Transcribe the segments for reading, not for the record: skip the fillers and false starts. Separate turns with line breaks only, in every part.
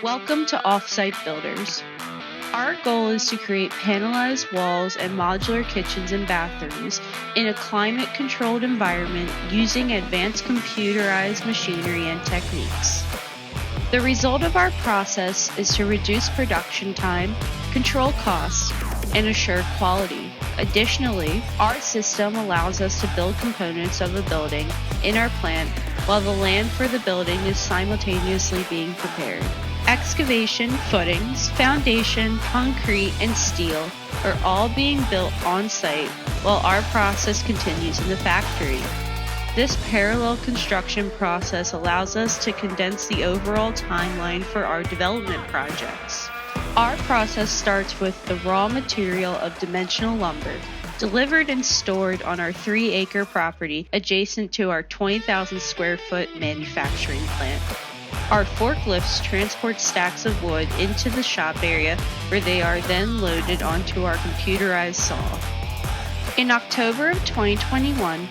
Welcome to Offsite Builders. Our goal is to create panelized walls and modular kitchens and bathrooms in a climate-controlled environment using advanced computerized machinery and techniques. The result of our process is to reduce production time, control costs, and assure quality. Additionally, our system allows us to build components of a building in our plant while the land for the building is simultaneously being prepared. Excavation, footings, foundation, concrete, and steel are all being built on-site while our process continues in the factory. This parallel construction process allows us to condense the overall timeline for our development projects. Our process starts with the raw material of dimensional lumber, delivered and stored on our 3-acre property adjacent to our 20,000 square foot manufacturing plant. Our forklifts transport stacks of wood into the shop area where they are then loaded onto our computerized saw. In October of 2021,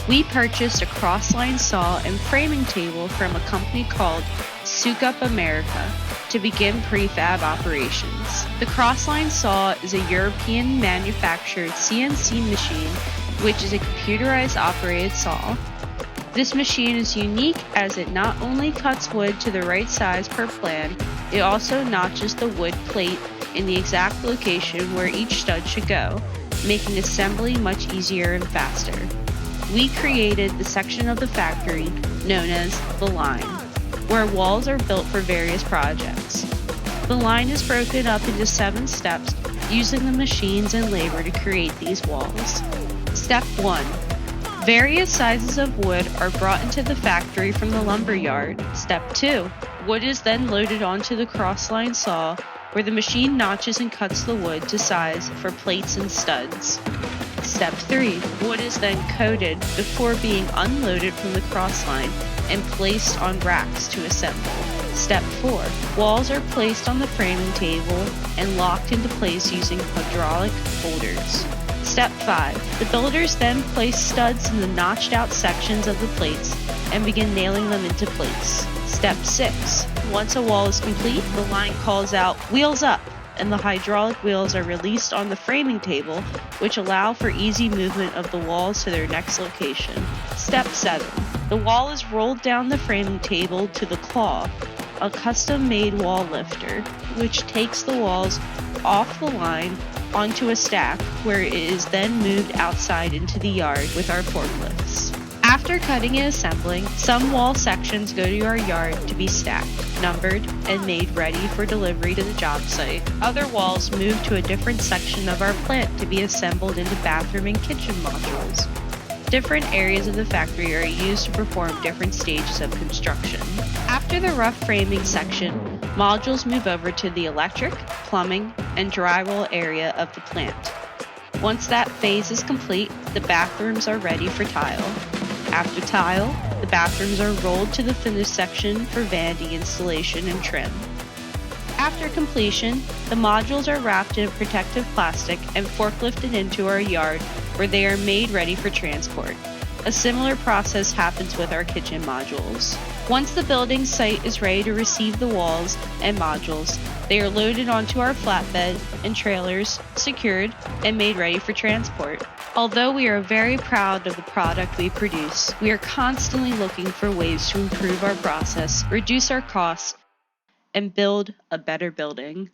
we purchased a crossline saw and framing table from a company called Sukup America to begin prefab operations. The crossline saw is a European manufactured CNC machine which is a computerized operated saw. This machine is unique as it not only cuts wood to the right size per plan, it also notches the wood plate in the exact location where each stud should go, making assembly much easier and faster. We created the section of the factory known as the line, where walls are built for various projects. The line is broken up into 7 steps using the machines and labor to create these walls. Step 1. Various sizes of wood are brought into the factory from the lumber yard. Step 2. Wood is then loaded onto the crossline saw, where the machine notches and cuts the wood to size for plates and studs. Step 3. Wood is then coated before being unloaded from the crossline and placed on racks to assemble. Step 4. Walls are placed on the framing table and locked into place using hydraulic holders. Step 5. The builders then place studs in the notched out sections of the plates and begin nailing them into place. Step 6. Once a wall is complete, the line calls out "wheels up," and the hydraulic wheels are released on the framing table, which allow for easy movement of the walls to their next location. Step 7. The wall is rolled down the framing table to the claw, a custom-made wall lifter, which takes the walls off the line onto a stack where it is then moved outside into the yard with our forklifts. After cutting and assembling, some wall sections go to our yard to be stacked, numbered, and made ready for delivery to the job site. Other walls move to a different section of our plant to be assembled into bathroom and kitchen modules. Different areas of the factory are used to perform different stages of construction. After the rough framing section, modules move over to the electric, plumbing, and drywall area of the plant. Once that phase is complete, the bathrooms are ready for tile. After tile, the bathrooms are rolled to the finished section for vanity installation and trim. After completion, the modules are wrapped in protective plastic and forklifted into our yard where they are made ready for transport. A similar process happens with our kitchen modules. Once the building site is ready to receive the walls and modules, they are loaded onto our flatbed and trailers, secured, and made ready for transport. Although we are very proud of the product we produce, we are constantly looking for ways to improve our process, reduce our costs, and build a better building.